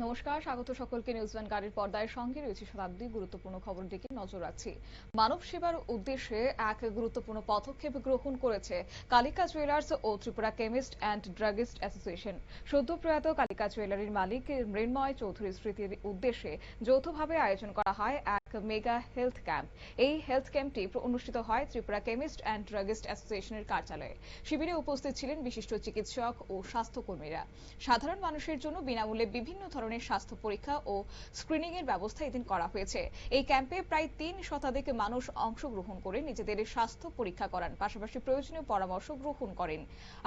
নমস্কার, স্বাগত সকলকে নিউজ ওয়ান গাড়ির পর্দায় সঙ্গে রয়েছে শতাব্দী। গুরুত্বপূর্ণ খবর দিকে নজর রাখছি। মানব সেবার উদ্দেশ্যে এক গুরুত্বপূর্ণ পদক্ষেপ গ্রহণ করেছে কালিকা জুয়েলার্স ও Tripura chemist and druggist association. সদ্য প্রয়াত কালিকা জুয়েলারির মালিক মৃন্ময় চৌধুরী স্মৃতির উদ্দেশ্যে যৌথভাবে আয়োজন করা হয় এক মেগা হেলথ ক্যাম্প। এই হেলথ ক্যাম্পটি অনুষ্ঠিত হয় ত্রিপুরা কেমিস্ট অ্যান্ড ড্রাগিস্ট অ্যাসোসিয়েশনের কার্যালয়ে। শিবিরে উপস্থিত ছিলেন বিশিষ্ট চিকিৎসক ও স্বাস্থ্যকর্মীরা। সাধারণ মানুষের জন্য বিনামূল্যে বিভিন্ন ধরনের স্বাস্থ্য পরীক্ষা ও স্ক্রিনিং এর ব্যবস্থা এদিন করা হয়েছে। এই ক্যাম্পে প্রায় ৩ শতাধিক মানুষ অংশগ্রহণ করে নিজেদের স্বাস্থ্য পরীক্ষা করান, পাশাপাশি প্রয়োজনীয় পরামর্শ গ্রহণ করেন।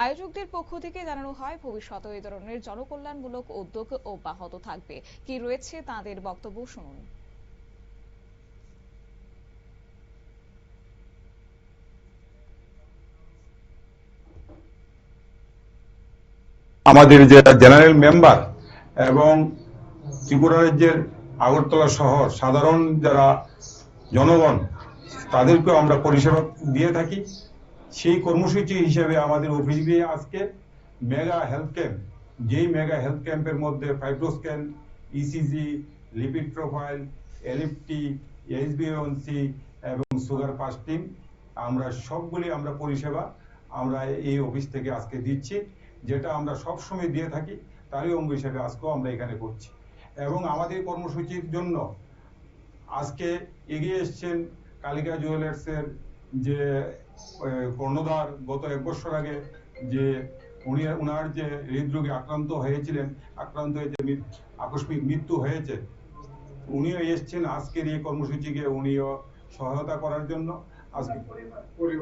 আয়োজকদের পক্ষ থেকে জানানো হয়, ভবিষ্যতে এই ধরনের জনকল্যাণমূলক উদ্যোগ অব্যাহত থাকবে। কি রয়েছে তাদের বক্তব্য শুনুন। আমাদের যে জেনারেল মেম্বার এবং ত্রিপুরা রাজ্যের আগরতলা শহর সাধারণ যারা জনগণ তাদেরকেও আমরা পরিষেবা দিয়ে থাকি। সেই কর্মসূচি হিসেবে আমাদের অফিসে আজকে মেগা হেলথ ক্যাম্প, যেই মেগা হেলথ ক্যাম্পের মধ্যে fibroscan, ECG, lipid profile, LFT, এইচবিএনসি এবং সুগার ফাস্টিং আমরা সবগুলি পরিষেবা আমরা এই অফিস থেকে আজকে দিচ্ছি, যেটা আমরা সবসময় দিয়ে থাকি। তারই অঙ্গ হিসেবে আজকেও আমরা এখানে করছি। এবং আমাদের কর্মসূচির জন্য আজকে এগিয়ে এসছেন কালিকা জুয়েলার্সের যে কর্ণধার, গত 1 বছর আগে যে উনার যে হৃদরোগে আক্রান্ত হয়ে যে আকস্মিক মৃত্যু হয়েছে, উনিও এসছেন আজকের এই কর্মসূচিকে উনিও সহায়তা করার জন্য। আজকে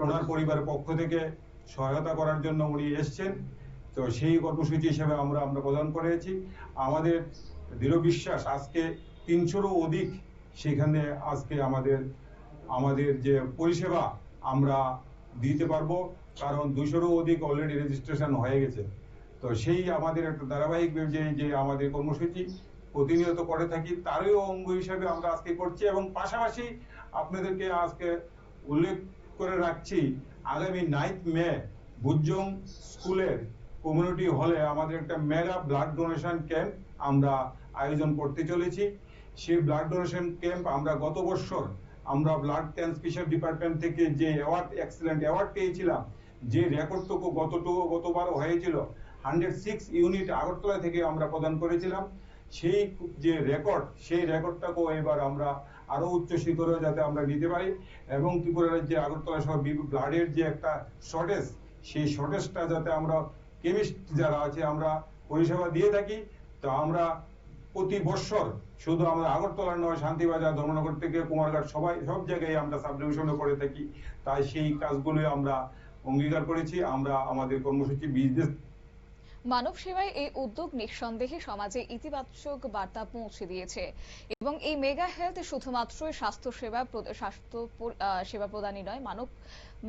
ওনার পরিবারের পক্ষ থেকে সহায়তা করার জন্য উনি এসছেন। তো সেই কর্মসূচি হিসেবে আমরা প্রদান করেছি। আমাদের দৃঢ় বিশ্বাস আজকে 300-রও অধিক সেখানে আজকে আমাদের যে পরিষেবা আমরা দিতে পারবো, কারণ 200-রও অধিক অলরেডি রেজিস্ট্রেশন হয়ে গেছে। তো সেই আমাদের একটা ধারাবাহিক যে আমাদের কর্মসূচি প্রতিনিয়ত করে থাকি, তারই অঙ্গ হিসেবে আমরা আজকে করছি। এবং পাশাপাশি আপনাদেরকে আজকে উল্লেখ করে রাখছি, আগামী 9 মে বুজং স্কুলের কমিউনিটি হলে আমাদের একটা মেগা ব্লাড ডোনেশন ক্যাম্প আমরা আয়োজন করতে চলেছি। সেই ব্লাড ডোনেশন ক্যাম্প আমরা গত বছর ব্লাড ট্রান্সফিউশন ডিপার্টমেন্ট থেকে যে এক্সেলেন্ট অ্যাওয়ার্ড পেয়েছিলাম, যে রেকর্ডটুকু গতবার হয়েছিল 106 ইউনিট আগরতলা থেকে আমরা প্রদান করেছিলাম। সেই যে রেকর্ড, সেই রেকর্ডটাকেও এবার আমরা আরো উচ্চ শিখরে যাতে আমরা নিতে পারি। এবং ত্রিপুরা রাজ্যে আগরতলা সহ ব্লাডের যে একটা শর্টেজ, সেই শর্টেজটা যাতে আমরা কেমিস্ট যারা আছে আমরা পরিষেবা দিয়ে থাকি। তো আমরা প্রতি বছর শুধু আমরা আগরতলা নয়, শান্তিবাজার, ধর্মনগর থেকে কুমারঘাট সব জায়গায় আমরা সাব ডিভিশনে করে থাকি। তাই সেই কাজগুলো আমরা অঙ্গীকার করেছি। আমরা আমাদের কর্মসূচি বিজনেস মানব সেবায় এই উদ্যোগ নিঃসন্দেহে সমাজে ইতিবাচক বার্তা পৌঁছে দিয়েছে এবং এই মেগা হেলথ শুধুমাত্র স্বাস্থ্য সেবা প্রদানই নয়,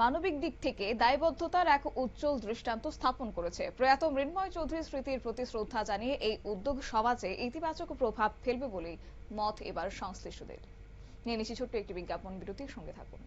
মানবিক দিক থেকে দায়বদ্ধতার এক উজ্জ্বল দৃষ্টান্ত স্থাপন করেছে। প্রয়াত মৃন্ময় চৌধুরী স্মৃতির প্রতি শ্রদ্ধা জানিয়ে এই উদ্যোগ সমাজে ইতিবাচক প্রভাব ফেলবে বলেই মত এবার সংশ্লিষ্টদের। নিয়ে নিচ্ছি ছোট্ট একটি বিজ্ঞাপন বিরতির সঙ্গে থাকুন।